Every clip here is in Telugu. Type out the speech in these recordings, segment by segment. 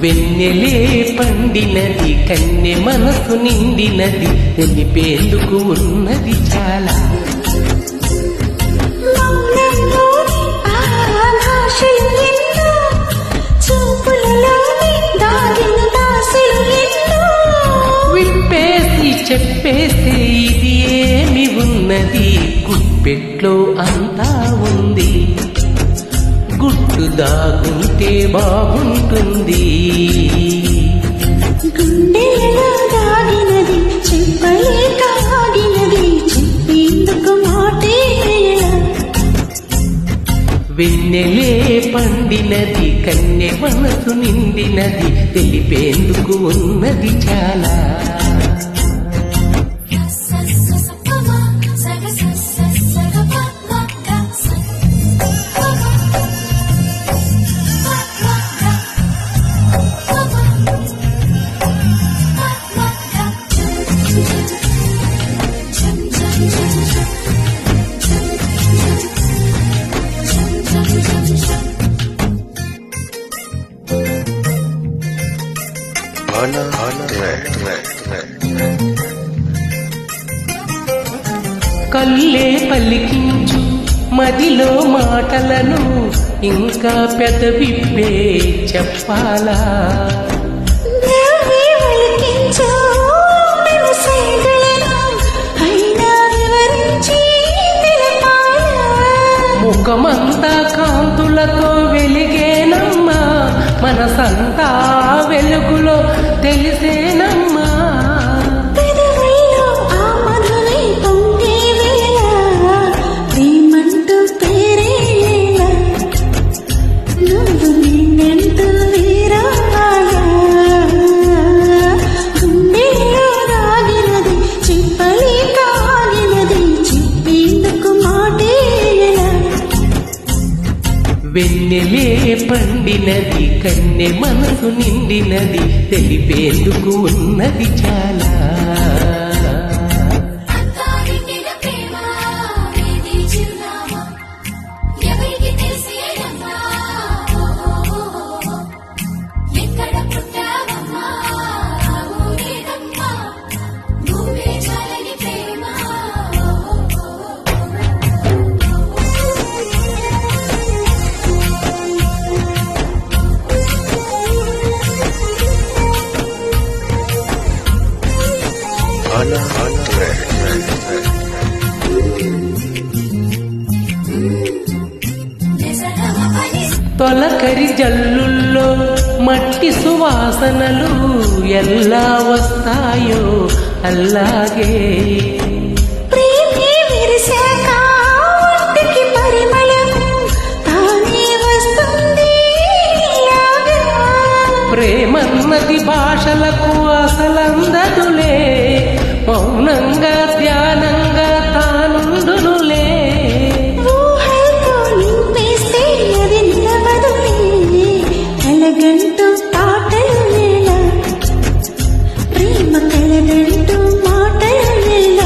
వెన్నెలే పండినది కన్నె మనసు నిండినది తెలిపేందుకు ఉన్నది చాలా. విప్పేసి చెప్పేస్తే ఇది ఏమి ఉన్నది, గుప్పెట్లో అంతా ఉంది, గుట్టు దాగుంటే బాగుంటుంది. గుండెలో దాగినది చెప్పలేక ఆగినది, చెప్పేందుకు మాటే వేళ. వెన్నెలే పండినది కన్నె మనసు నిండినది తెలిపేందుకు ఉన్నది చాలా. కల్లే పలికించు మదిలో మాటలను ఇంకా పెదవిప్పే చెప్పాలా. ముఖమంతా కాంతులతో వెలిగేనమ్మా, మనసంతా వెలుగులో తెలిసేనమ్మా. వెన్నెలే పండినది కన్నె మనసు నిండినది తెలిపేందుకు ఉన్నది చాలా. తొలకరి జల్లుల్లో మట్టి సువాసనలు ఎలా వస్తాయో అలాగే ప్రేమన్నది భాషలకు అసలందదులే, మౌనంగా ధ్యానంగా తానుండునులే. కలగంటూ పాటలు వేళ, ప్రేమ కలగంటూ మాటలు వేళ.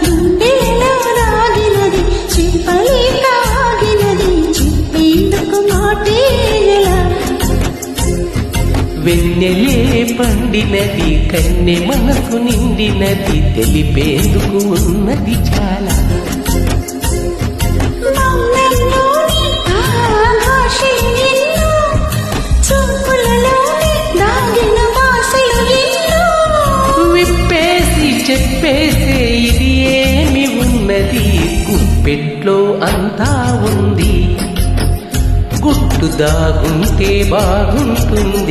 గుండెలో రాగినది చెప్పలేక ఆగినది, చెప్పేందుకు మాటే వేళ. వెన్నెలే పండినది కన్నె మనసు నిండినది తెలిపేందుకు ఉన్నది చాలా. విప్పేసి చెప్పేసే ఇది ఏమి ఉన్నది, గుప్పెట్లో అంతా ఉంది, గుట్టు దాగుంటే బాగుంటుంది.